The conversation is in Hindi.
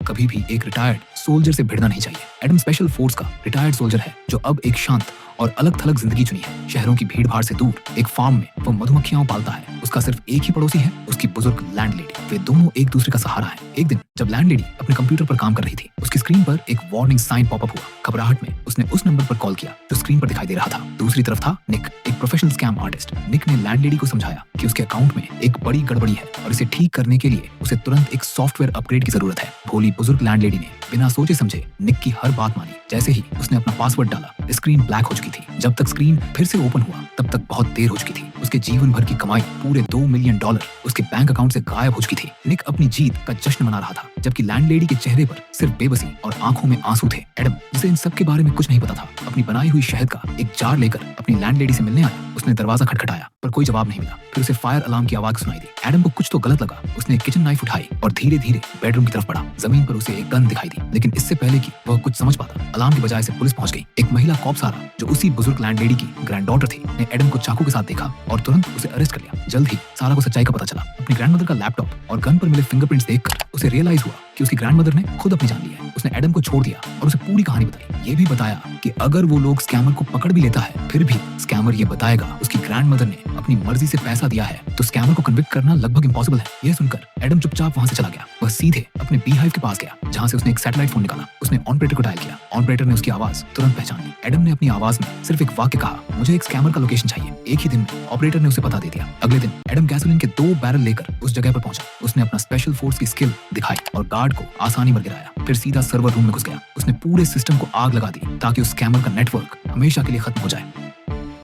कभी भी एक रिटायर्ड सोल्जर से भिड़ना नहीं चाहिए। एडम स्पेशल फोर्स का रिटायर्ड सोल्जर है जो अब एक शांत और अलग थलग जिंदगी चुनी है। शहरों की भीड़ भाड़ से दूर एक फार्म में वो मधुमक्खियां पालता है। उसका सिर्फ एक ही पड़ोसी है, उसकी बुजुर्ग लैंडलेडी। वे दोनों एक दूसरे का सहारा हैं। एक दिन जब लैंडलेडी अपने कंप्यूटर पर काम कर रही थी, उसकी स्क्रीन पर एक वार्निंग साइन पॉपअप हुआ। घबराहट में उसने उस नंबर पर कॉल किया जो स्क्रीन पर दिखाई दे रहा था। दूसरी तरफ था निक, एक प्रोफेशनल स्कैम आर्टिस्ट। निक ने लैंडलेडी को समझाया कि उसके अकाउंट में एक बड़ी गड़बड़ी है और इसे ठीक करने के लिए उसे तुरंत एक सॉफ्टवेयर अपग्रेड की जरूरत है। भोली बुजुर्ग लैंडलेडी ने बिना सोचे समझे निक की हर बात मानी। जैसे ही उसने अपना पासवर्ड डाला, स्क्रीन ब्लैक हो चुकी थी। जब तक स्क्रीन फिर से ओपन हुआ तब तक बहुत देर हो चुकी थी। उसके जीवन भर की कमाई पूरे $2 मिलियन उसके बैंक अकाउंट से गायब हो चुकी थी। निक अपनी जीत का जश्न मना रहा था, जबकि लैंडलेडी के चेहरे पर सिर्फ बेबसी और आंखों में आंसू थे। एडम, जिसे इन सब के बारे में कुछ नहीं पता था, अपनी बनाई हुई शहद का एक जार लेकर अपनी लैंडलेडी से मिलने आया। उसने दरवाजा खटखटाया पर कोई जवाब नहीं मिला। फिर उसे फायर अलार्म की आवाज सुनाई दी। एडम को कुछ तो गलत लगा। उसने एक किचन नाइफ उठाई और धीरे धीरे बेडरूम की तरफ बढ़ा। जमीन पर उसे एक गन दिखाई दी, लेकिन इससे पहले कि वह कुछ समझ पाता, अलार्म की बजाय से पुलिस पहुंच गई। एक महिला कॉप्स आ रहा जो उसी बुजुर्ग लैंडलेडी की ग्रैंडडॉटर थी, ने एडम को चाकू के साथ देखा और तुरंत उसे अरेस्ट कर लिया। जल्द ही सारा को सच्चाई का पता चला। अपनी ग्रैंडमदर का लैपटॉप और गन पर मिले फिंगरप्रिंट्स देखकर उसे रियलाइज हुआ कि उसकी ग्रैंडमदर ने खुद अपनी जान ली है। उसने एडम को छोड़ दिया और उसे पूरी कहानी बताई। ये भी बताया कि अगर वो लोग स्कैमर को पकड़ भी लेता है, फिर भी स्कैमर ये बताएगा उसकी ग्रैंडमदर ने अपनी मर्जी से पैसा दिया है, तो स्कैमर को कन्विक्ट करना लगभग इम्पॉसिबल है। यह सुनकर एडम चुपचाप वहां से चला गया। वह सीधे अपने बीहाइव के पास गया, जहां से उसने एक सैटेलाइट फोन निकाला। उसने ऑपरेटर को डायल किया। ऑपरेटर ने उसकी आवाज तुरंत पहचान ली। एडम ने अपनी आवाज में सिर्फ एक वाक्य कहा, मुझे एक स्कैमर का लोकेशन चाहिए। एक ही दिन में ऑपरेटर ने उसे पता दे दिया। अगले दिन एडम गैसोलीन के 2 बैरल लेकर उस जगह पर पहुंचा। उसने अपना स्पेशल फोर्स की स्किल दिखाई और गार्ड को आसानी पर गिराया। फिर सीधा सर्वर रूम में घुस गया। उसने पूरे सिस्टम को आग लगा दी ताकि उस स्कैमर का नेटवर्क हमेशा के लिए खत्म हो जाए।